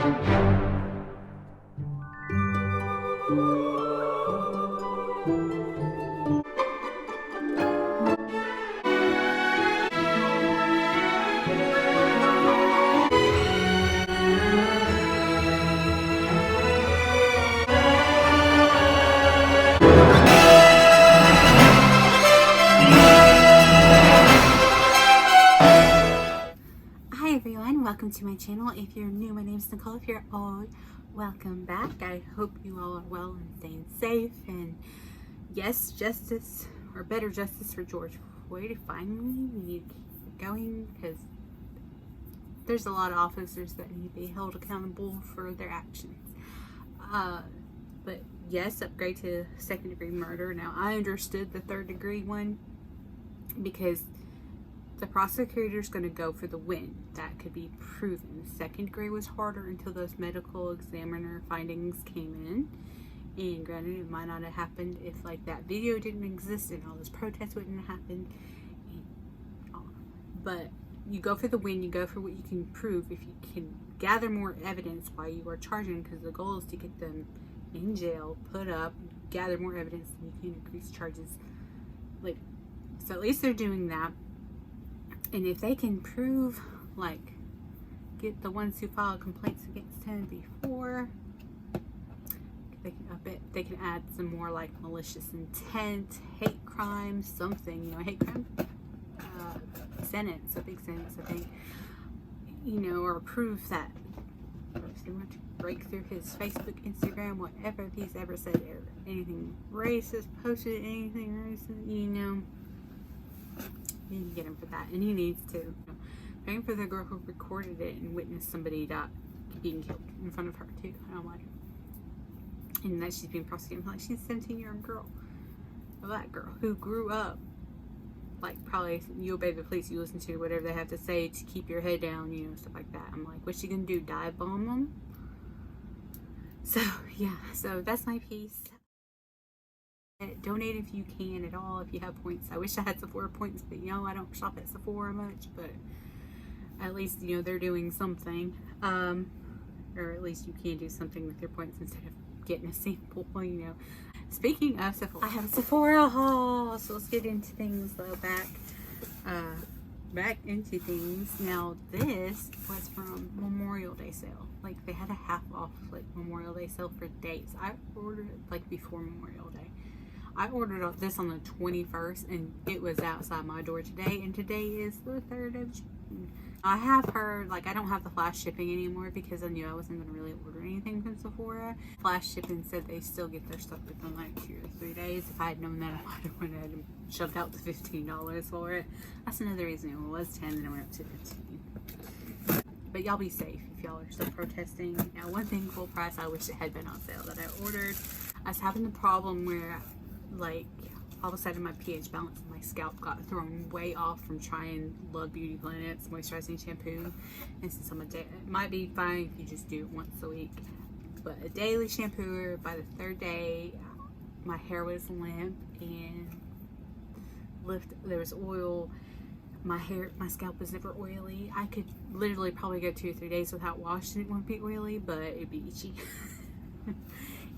Hi everyone, welcome to my channel. If you're new, my name is Nicole. If you're old, welcome back. I hope you all are well and staying safe. And yes, justice, or better justice for George Floyd. Finally, we need to keep going because there's a lot of officers that need to be held accountable for their actions. But yes, upgrade to second degree murder. Now, I understood the third degree one because the prosecutor's going to go for the win. That could be proven. Second degree was harder until those medical examiner findings came in. And granted, it might not have happened if like that video didn't exist and all this protest wouldn't have happened. But you go for the win. You go for what you can prove. If you can gather more evidence while you are charging, because the goal is to get them in jail, put up, gather more evidence, and you can increase charges later. So at least they're doing that. And if they can prove, like, get the ones who filed complaints against him before, they can up it. They can add some more, like, malicious intent, hate crimes, something, you know, hate crime sentence, a big sentence, I think, you know, or prove that if they want to break through his Facebook, Instagram, whatever he's ever said, or anything racist, posted anything racist, you know, you can get him for that. And he needs to. Praying for the girl who recorded it and witnessed somebody being killed in front of her too. I don't like it. And that she's being prosecuted like she's a 17-year-old girl, a black girl who grew up like, probably you obey the police, you listen to whatever they have to say to keep your head down, you know, stuff like that. I'm like, what's she gonna do, dive bomb them? So yeah, so that's my piece. Donate if you can at all, if you have points. I wish I had Sephora points, but you know, I don't shop at Sephora much, but at least, you know, they're doing something. Or at least you can do something with your points instead of getting a sample, you know. Speaking of Sephora, I have a Sephora haul, so let's get into things though. Back into things. Now this was from Memorial Day sale. Like, they had a half off, like, Memorial Day sale for days. I ordered it like before Memorial Day. I ordered this on the 21st and it was outside my door today, and today is the 3rd of June. I have heard, like, I don't have the flash shipping anymore because I knew I wasn't going to really order anything from Sephora. Flash shipping said they still get their stuff within like 2 or 3 days. If I had known that, I might have went ahead and shoved out the $15 for it. That's another reason it was 10 and it went up to 15. But y'all be safe if y'all are still protesting. Now, one thing full price I wish it had been on sale that I ordered. I was having the problem where, like, all of a sudden my pH balance in my scalp got thrown way off from trying Love Beauty Planet's moisturizing shampoo. And since I'm it might be fine if you just do it once a week, but a daily shampoo, by the 3rd day my hair was limp and there was oil. My scalp was never oily. I could literally probably go 2 or 3 days without washing it. It wouldn't be oily, but it'd be itchy.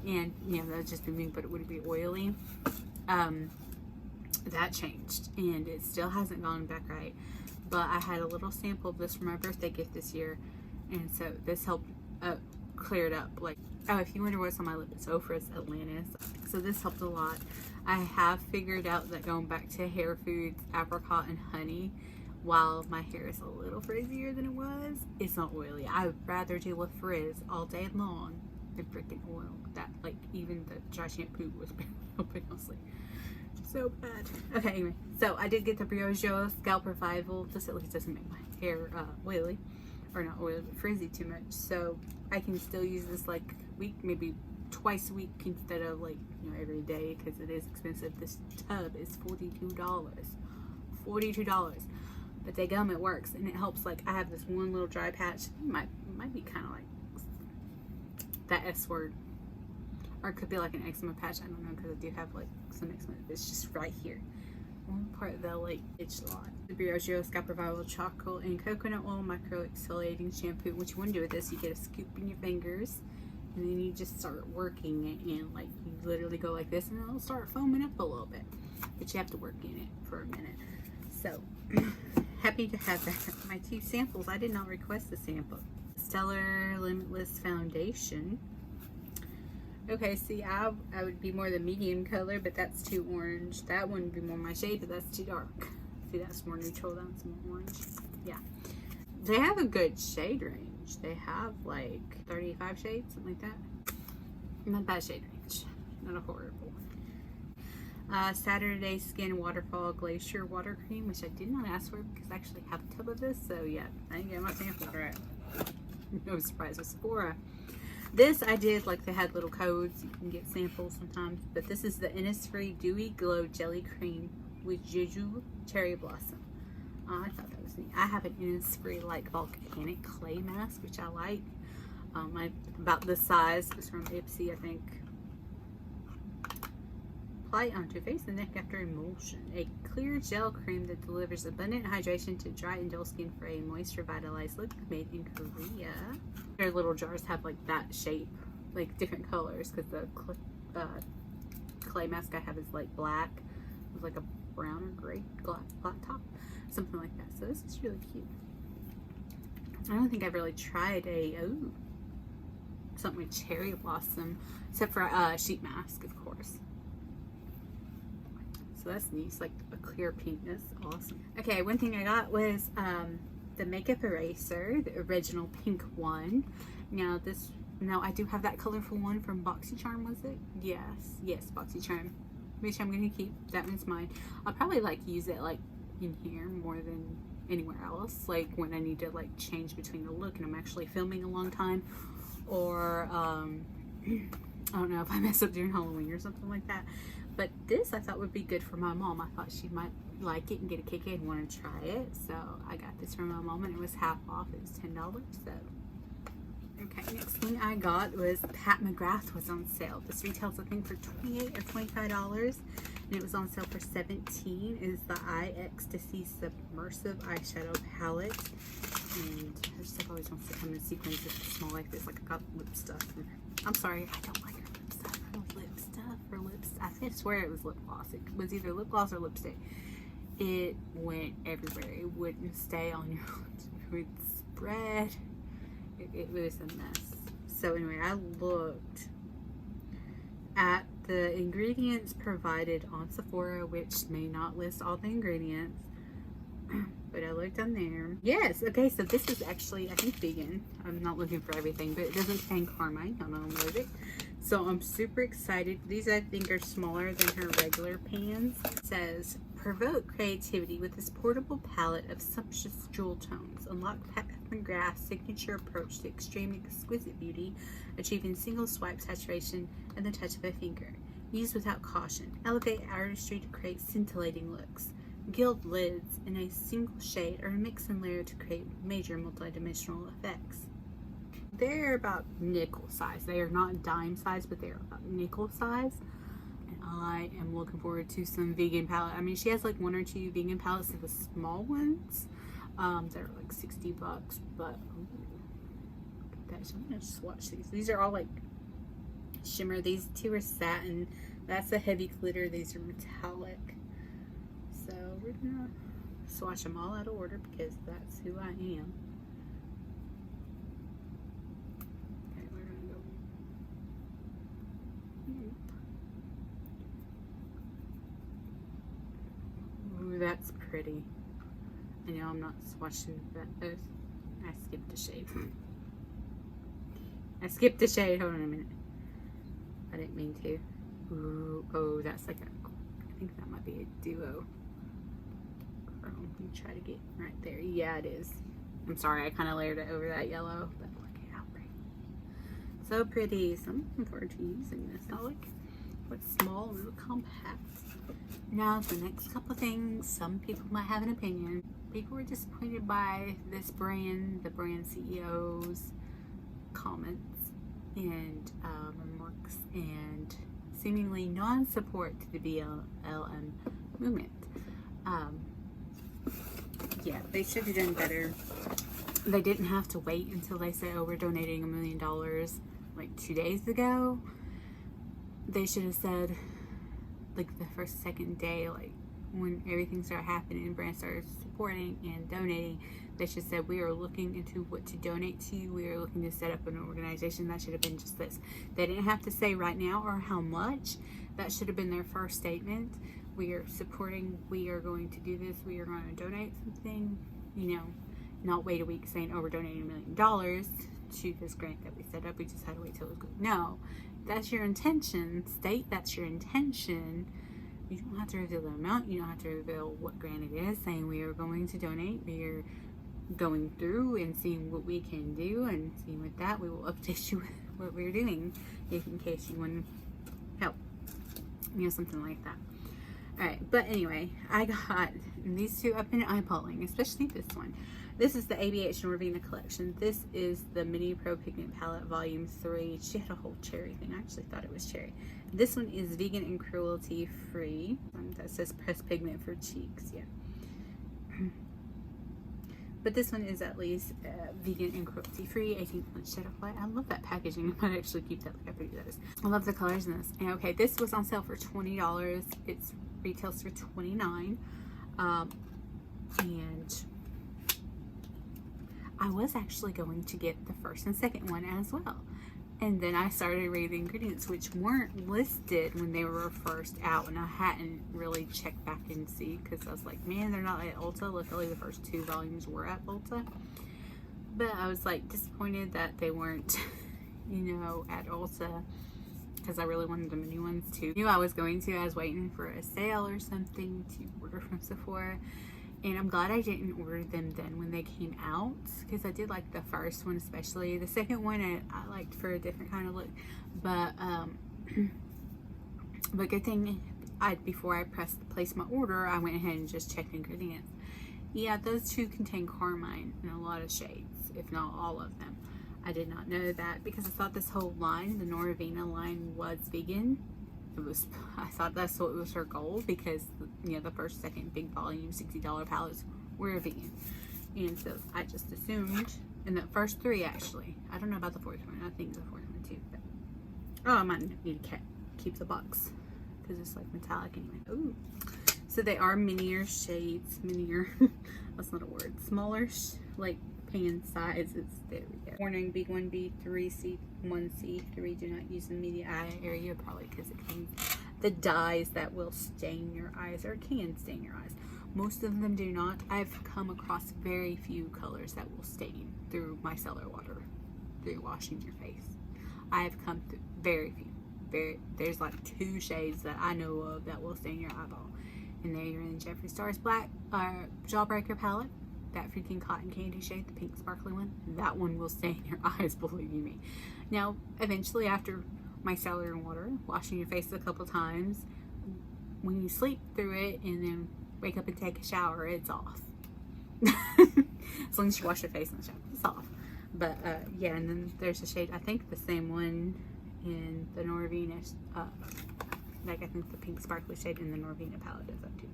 And you know, that'd just be me, but it wouldn't be oily. That changed and it still hasn't gone back right, but I had a little sample of this for my birthday gift this year, and so this helped clear it up. Like, oh, if you wonder what's on my lip, it's Sephora Atlantis. So this helped a lot. I have figured out that going back to hair foods, apricot and honey, while my hair is a little frizzier than it was, it's not oily. I would rather deal with frizz all day long than freaking oil. That, like, even the dry shampoo was barely helping, honestly. So bad. Okay, anyway, so I did get the Briojo Scalp Revival. This at least doesn't make my hair oily, or not oily, but frizzy too much. So I can still use this like week, maybe twice a week instead of, like, you know, every day, because it is expensive. This tub is $42. $42. But they gum, it works, and it helps. Like, I have this one little dry patch. It might be kind of like that S word, or it could be like an eczema patch. I don't know, because I do have like some eczema. It's just right here. one part of the like itch lot. The Briogeo Scalp Revival Charcoal and Coconut Oil Micro Exfoliating Shampoo. What you want to do with this, you get a scoop in your fingers, and then you just start working it in. Like, you literally go like this, and it'll start foaming up a little bit. But you have to work in it for a minute. So, happy to have that. My 2 samples. I did not request a sample. Stellar Limitless Foundation. Okay, see, I would be more the medium color, but that's too orange. That one would be more my shade, but that's too dark. See, that's more neutral, that's more orange. Yeah. They have a good shade range. They have like 35 shades, something like that. Not bad shade range. Not a horrible. Saturday Skin Waterfall Glacier Water Cream, which I did not ask for because I actually have a tub of this, so yeah, I didn't get my sample right. No surprise with Sephora. This I did, like, they had little codes, you can get samples sometimes, but this is the Innisfree Dewy Glow Jelly Cream with Jeju Cherry Blossom. I thought that was neat. I have an Innisfree like volcanic clay mask, which I like. About this size. It's from Ipsy, I think. Apply onto face and neck after emulsion. A clear gel cream that delivers abundant hydration to dry and dull skin for a moist, revitalized look, made in Korea. Their little jars have like that shape, like different colors, because the clay mask I have is like black with like a brown or gray black top, something like that. So this is really cute. I don't think I've really tried something with cherry blossom, except for a sheet mask, of course. So that's neat. It's like a clear pinkness. Awesome. Okay, one thing I got was the makeup eraser, the original pink one. Now I do have that colorful one from BoxyCharm, was it? Yes, BoxyCharm, which I'm gonna keep. That one's mine. I'll probably like use it like in here more than anywhere else, like when I need to like change between the look and I'm actually filming a long time, or I don't know, if I mess up during Halloween or something like that. But this I thought would be good for my mom. I thought she might like it and get a kick and want to try it. So I got this for my mom and it was half off. It was $10. So okay, next thing I got was Pat McGrath was on sale. This retails I think for $28 or $25 and it was on sale for $17. It is the Eye Ecstasy Submersive Eyeshadow Palette. And her stuff always wants to come in sequins. It's small like this, like I got lip stuff. I'm sorry, I don't like her lip stuff. I swear it was lip gloss. It was either lip gloss or lipstick. It went everywhere. It wouldn't stay on your lips. It would spread. It was a mess. So anyway, I looked at the ingredients provided on Sephora, which may not list all the ingredients, but I looked on there. Yes, okay, so this is actually, I think, vegan. I'm not looking for everything, but it doesn't contain carmine. I don't know it. So I'm super excited. These I think are smaller than her regular pans. It says, provoke creativity with this portable palette of sumptuous jewel tones. Unlock Pat McGrath's signature approach to extreme exquisite beauty, achieving single swipe saturation and the touch of a finger. Use without caution. Elevate artistry to create scintillating looks. Gild lids in a single shade or mix and layer to create major multidimensional effects. They're about nickel size. They are not dime size, but they are about nickel size. And I am looking forward to some vegan palette. I mean, she has like 1 or 2 vegan palettes of the small ones. They're like $60, but ooh, look at that. I'm gonna swatch these. These are all like shimmer. These 2 are satin. That's a heavy glitter. These are metallic. So we're gonna swatch them all out of order because that's who I am. Okay, we're gonna go. Ooh, that's pretty. I know I'm not swatching that. I skipped a shade. I skipped a shade. Hold on a minute. I didn't mean to. Ooh, oh, that's like I think that might be a duo. Let me try to get right there. Yeah, it is. I'm sorry, I kind of layered it over that yellow, but look at how pretty. So pretty. So I'm looking forward to using this. I like what's small and real compact. Now, the next couple of things, some people might have an opinion. People were disappointed by this brand, the brand CEO's comments and remarks and seemingly non-support to the BLM movement. Yeah, they should have done better. They didn't have to wait until they said, oh, we're donating $1 million like 2 days ago. They should have said, like, the first, second day, like, when everything started happening and brands started supporting and donating, they should have said, we are looking into what to donate to. We are looking to set up an organization. That should have been just this. They didn't have to say right now or how much. That should have been their first statement. We are supporting, we are going to do this, we are going to donate something, you know, not wait a week saying, oh, we're donating $1 million to this grant that we set up. We just had to wait till it was good. No, that's your intention. State that's your intention. You don't have to reveal the amount. You don't have to reveal what grant it is. Saying we are going to donate. We are going through and seeing what we can do, and seeing with that, we will update you with what we're doing if in case you want help. You know, something like that. Alright, but anyway, I got these two. I've been eyeballing, especially this one. This is the ABH Norvina collection. This is the Mini Pro Pigment Palette Volume 3. She had a whole cherry thing. I actually thought it was cherry. This one is vegan and cruelty free. That says pressed pigment for cheeks. Yeah. But this one is at least vegan and cruelty free. 18-inch shade of light. I love that packaging. I might actually keep that. Look how pretty that is. I love the colors in this. And okay, this was on sale for $20. It's retails for $29. And I was actually going to get the first and second one as well. And then I started reading the ingredients, which weren't listed when they were first out, and I hadn't really checked back and see, because I was like, man, they're not at Ulta. Luckily, the first 2 volumes were at Ulta. But I was like disappointed that they weren't, you know, at Ulta, because I really wanted the mini ones too. I knew I was going to. I was waiting for a sale or something to order from Sephora. And I'm glad I didn't order them then when they came out, because I did like the first one especially. The second one I liked for a different kind of look. But but good thing before I placed my order, I went ahead and just checked ingredients. Yeah, those two contain carmine in a lot of shades, if not all of them. I did not know that, because I thought this whole line, the Norvina line, was vegan. I thought that's what was her goal, because, you know, the first, second big volume $60 palettes were vegan. And so I just assumed, and the first 3 actually, I don't know about the fourth one. I think the fourth one too, but oh, I might need to keep the box because it's like metallic anyway. Ooh, so they are minier shades, that's not a word, smaller like pan sizes. There we go. Warning: B1, B3, C1, C3. Do not use in the media eye area, probably because it contains the dyes that will stain your eyes, or can stain your eyes. Most of them do not. I've come across very few colors that will stain through micellar water, through washing your face. I have come through very few. There's like 2 shades that I know of that will stain your eyeball. And they are in Jeffree Star's Black Jawbreaker palette. That freaking cotton candy shade, the pink sparkly one, that one will stain your eyes, believe you me. Now, eventually, after micellar water, washing your face a couple times, when you sleep through it and then wake up and take a shower, it's off. As long as you wash your face in the shower, it's off. But yeah, and then there's a shade, I think the same one in the Norvina, like I think the pink sparkly shade in the Norvina palette does that too.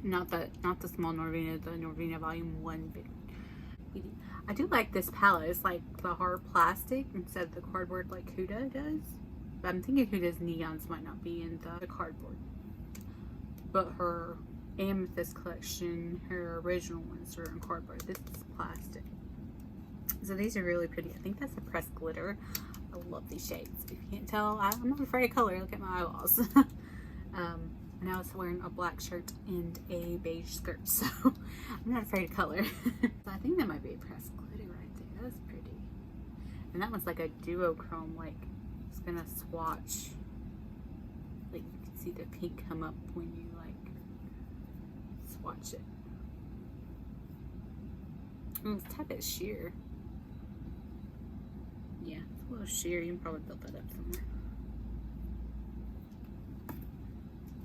Not the small Norvina, the Norvina Volume 1 big one. I do like this palette. It's like the hard plastic instead of the cardboard like Huda does. But I'm thinking Huda's neons might not be in the cardboard. But her Amethyst collection, her original ones are in cardboard. This is plastic. So these are really pretty. I think that's a pressed glitter. I love these shades. If you can't tell, I'm not afraid of color. Look at my eyeballs. And I was wearing a black shirt and a beige skirt, so I'm not afraid of color. So I think that might be a pressed glitter right there. That's pretty. And that one's like a duochrome, like it's gonna swatch. Like you can see the pink come up when you like swatch it. And it's type of sheer. Yeah, it's a little sheer. You can probably build that up somewhere.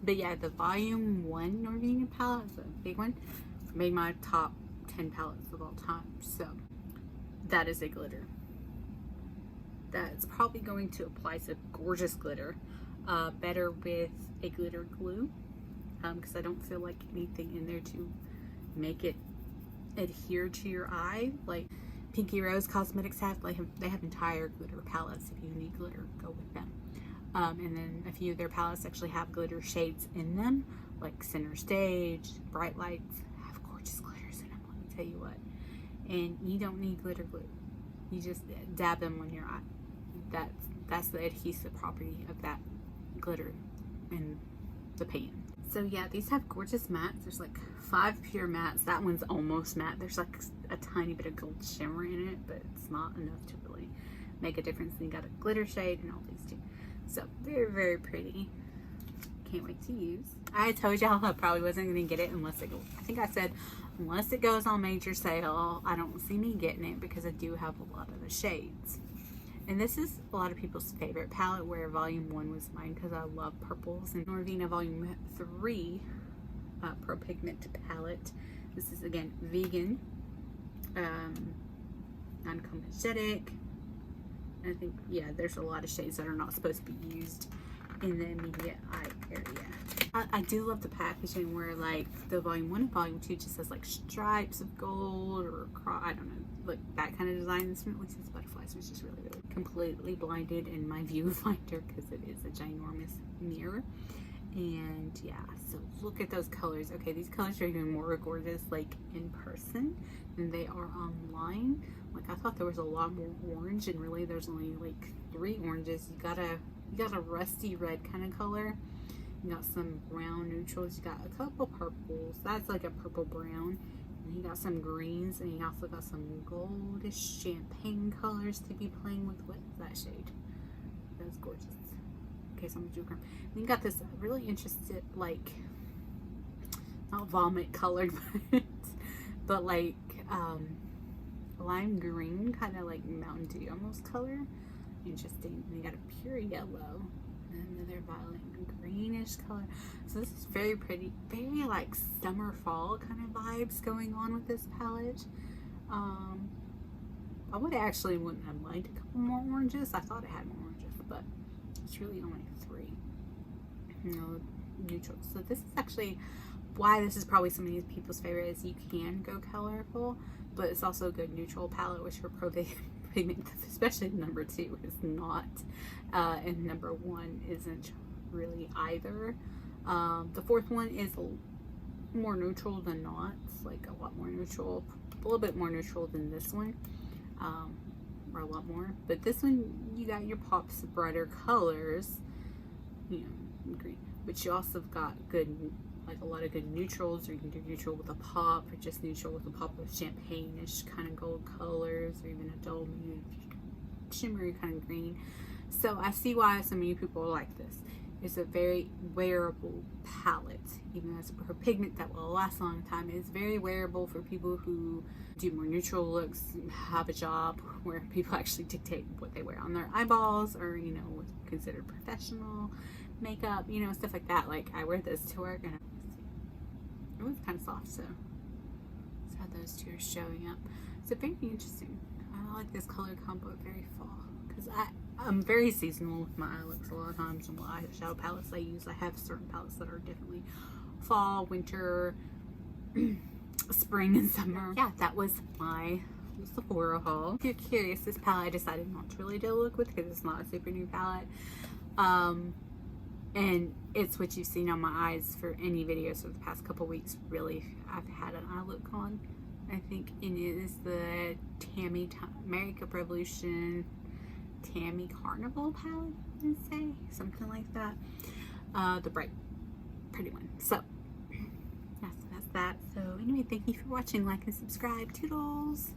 But yeah, the Volume 1 Norvina palette, the big one, made my top 10 palettes of all time. So that is a glitter. That's probably going to apply to gorgeous glitter. Better with a glitter glue. because I don't feel like anything in there to make it adhere to your eye. Like Pinky Rose Cosmetics they have entire glitter palettes. If you need glitter, go with them. And then a few of their palettes actually have glitter shades in them, like Center Stage, Bright Lights, have gorgeous glitters in them, let me tell you what. And you don't need glitter glue. You just dab them on your eye. That's the adhesive property of that glitter in the pan. So yeah, these have gorgeous mattes. There's like 5 pure mattes. That one's almost matte. There's like a tiny bit of gold shimmer in it, but it's not enough to really make a difference. And you got a glitter shade and all these too. So very, very pretty. Can't wait to use. I told y'all I probably wasn't going to get it unless it goes. I think I said unless it goes on major sale, I don't see me getting it because I do have a lot of the shades. And this is a lot of people's favorite palette, where Volume 1 was mine because I love purples. And Norvina Volume 3 Pro Pigment palette. This is again vegan, non-comedogenic. I think, yeah, there's a lot of shades that are not supposed to be used in the immediate eye area. I do love the packaging where like the Volume 1 and Volume 2 just has like stripes of gold or I don't know, like that kind of design. This one at least has butterflies, which is really, really completely blinded in my viewfinder because it is a ginormous mirror. And yeah, so look at those colors. Okay, these colors are even more gorgeous like in person than they are online. Like I thought there was a lot more orange, and really there's only like 3 oranges. You got a rusty red kind of color. You got some brown neutrals. You got a couple purples. That's like a purple brown. And you got some greens, and you also got some goldish champagne colors to be playing with. What is that shade? That's gorgeous. Okay, so I'm gonna do a cream. And you got this really interesting, like, not vomit colored, but like lime green, kind of like Mountain Dew almost color. Interesting. And you got a pure yellow and another violet greenish color. So this is very pretty, very like summer fall kind of vibes going on with this palette. I would actually wouldn't have minded a couple more oranges. I thought it had more oranges, but it's really only 3. No neutrals. So this is actually why this is probably some of these people's favorite, is you can go colorful, but it's also a good neutral palette, which for Pro Pigment, especially number 2, is not, and number 1 isn't really either. The 4th one is more neutral than not. It's like a lot more neutral, a little bit more neutral than this one, or a lot more. But this one, you got your pops of brighter colors, you know, green, but you also got good, like a lot of good neutrals, or you can do neutral with a pop, or just neutral with a pop of champagne-ish kind of gold colors, or even a dull nude shimmery kind of green. So I see why so many people like this. It's a very wearable palette, even though it's a Pro Pigment that will last a long time. It's very wearable for people who do more neutral looks, have a job where people actually dictate what they wear on their eyeballs, or, you know, what's considered professional makeup, you know, stuff like that. Like I wear this to work, and it was kind of soft, so that's how those 2 are showing up. So very interesting. I like this color combo, very fall, because I'm very seasonal with my eye looks a lot of times, and what eyeshadow palettes I use. I have certain palettes that are definitely fall, winter, spring, and summer. Yeah, that was my Sephora haul. If you're curious, this palette I decided not to really do a look with because it's not a super new palette. And it's what you've seen on my eyes for any videos for the past couple weeks. Really, I've had an eye look on. I think it is the Tammy Makeup Revolution Tammy Carnival palette, I'd say, something like that. The bright, pretty one. So yes, that's that. So anyway, thank you for watching. Like and subscribe. Toodles.